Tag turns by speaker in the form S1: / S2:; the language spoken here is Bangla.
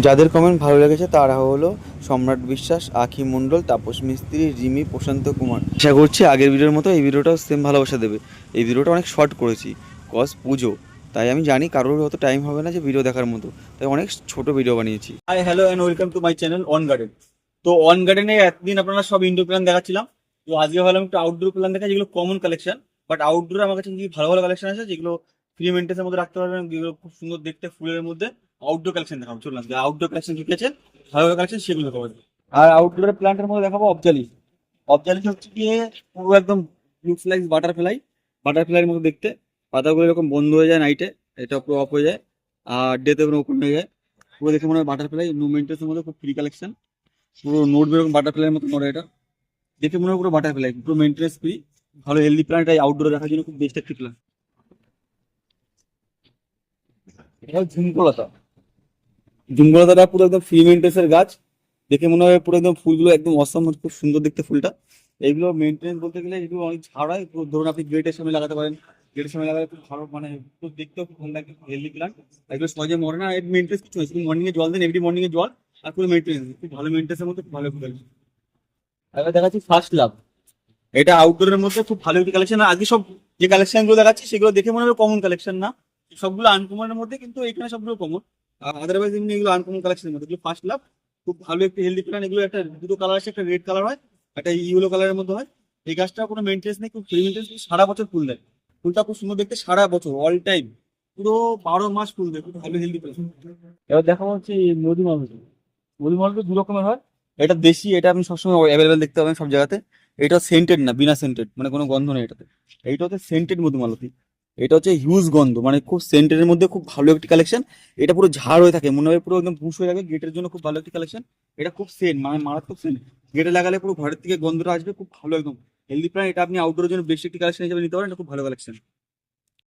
S1: যাদের কমেন্ট ভালো লেগেছে তারা হলো সম্রাট বিশ্বাস, আখি মণ্ডল, তাপস মিস্ত্রি, রিমি, প্রশান্ত কুমার। আশা করছি আগের ভিডিওর মতো এই ভিডিওটাও সেম ভালোবাসা দেবে। এই ভিডিওটা অনেক শর্ট করেছি, কজ পুজো, তাই আমি জানি কারোর অত টাইম হবে না যে ভিডিও দেখার মতো, তাই অনেক ছোট ভিডিও বানিয়েছি।
S2: Hi hello and welcome to my channel on garden. তো অন গার্ডেনে এতদিন আপনারা সব ইনডোর প্ল্যান দেখাচ্ছিলাম, তো আজকে ভাবলাম একটু আউটডোর প্ল্যান দেখা, যেগুলো কমন কালেকশন। বাট আউটডোরে আমার কাছে কিছু ভালো ভালো কালেকশন আছে যেগুলো ফ্রি মেনটেন্সের মধ্যে রাখতে পারবেন, যেগুলো খুব সুন্দর দেখতে ফুলের মধ্যে। আউটডোর কালেকশন দেখাবো, চললাম যে আউটডোর কালেকশন কি আছে ভালো ভালো কালেকশন সেগুলো দেখাবো। আর আউটডোরের প্ল্যান্টের মধ্যে দেখাবো অবজালিস। অবজালিস হচ্ছে গিয়ে পুরো একদম লুকস লাইক বাটারফ্লাই, বাটারফ্লাইয়ের মতো দেখতে। পাতাগুলো এরকম বন্ধ হয়ে যায় নাইটে, এটা পুরো অফ হয়ে যায়, আর ডেতে ওপেন হয়ে যায়। পুরো দেখে মনে হয় বাটারফ্লাই, নো মেনটেন্সের মধ্যে খুব ফ্রি কালেকশন। পুরো নোট বেরকম বাটারফ্লাইয়ের মতো নড়ে, এটা দেখে মনে হয় পুরো বাটারফ্লাই, পুরো মেনটেন্স ফ্রি। ভালো হেলদি প্ল্যান্ট, এই আউটডোরে রাখার জন্য খুব বেস্ট একটি প্ল্যান্ট। এটা হচ্ছে ঝুমকোলতা। ঝুমকোলতাটা পুরো একদম ফ্রি মেনটেন্সের গাছ, দেখে মনে হয় পুরো একদম ফুলগুলো একদম অসম, খুব সুন্দর দেখতে ফুলটা। এইগুলো মেনটেন্স বলতে গেলে এগুলো অনেক ঝাড় হয়, পুরো ধরুন আপনি গেটের সামনে লাগাতে পারেন। গেটের সামনে লাগালে খুব ভালো, মানে খুব দেখতেও খুব ভালো লাগে, হেলদি প্ল্যান্ট। এগুলো সহজে মরে না, এর মেনটেন্স কিছু হয়, শুধু মর্নিং এ জল দেন, এভরি মর্নিং এ জল, আর পুরো মেনটেন্স খুব ভালো, মেনটেন্সের মধ্যে খুব ভালো ফুল। এবার দেখাচ্ছি ফার্স্ট লাভ। এটা আউটডোরের মধ্যে খুব ভালো একটি কালেকশন। আজকে সব যে কালেকশন গুলো দেখাচ্ছি সেগুলো দেখে মনে হবে কমন কালেকশন না, সবগুলো আনকমনের মধ্যে, কিন্তু এখানে সবগুলো কমন। আদারওয়াইজ এমনি এগুলো আনকমন কালেকশনের মধ্যে। এগুলো ফার্স্ট লাভ, খুব ভালো একটি হেলদি প্ল্যান্ট। এগুলো একটা দুটো কালার আছে, একটা রেড কালার হয়, একটা ইয়েলো কালারের মধ্যে হয়। এই গাছটা কোনো মেনটেন্স নেই, খুব ফ্রি মেনটেন্স, সারা বছর ফুল দেয়। ফুলটা খুব সুন্দর দেখতে, সারা বছর অল টাইম, পুরো 12 মাস ফুল দেয়, খুব ভালো হেলদি প্ল্যান্ট। এবার দেখা হচ্ছে মধুমালতি। মধুমালতি দু রকমের হয়, এটা দেশি, এটা আপনি সবসময় অ্যাভেলেবেল দেখতে পাবেন সব জায়গাতে। এটা সেন্টেড না, বিনা সেন্টেড, মানে কোনো গন্ধ নেই এটাতে। এইটা হচ্ছে সেন্টেড মধুমালতি। এটা হচ্ছে হিউজ গন্ধ, মানে খুব সেন্টের মধ্যে খুব ভালো একটি কালেকশন। এটা পুরো ঝাড় হয়ে থাকে, মনে হয় পুরো একদম পুশ হয়ে যাবে, গেটের জন্য খুব ভালো একটি কালেকশন। এটা খুব সেন্ট, মানে মারাত্মক সেন্ট। গেটে লাগালে পুরো ঘরের থেকে গন্ধটা আসবে, খুব ভালো একদম হেলদি প্ল্যান্ট। এটা আপনি আউটডোরের জন্য বেশি একটি কালেকশন হিসেবে নিতে পারেন, এটা খুব ভালো কালেকশন।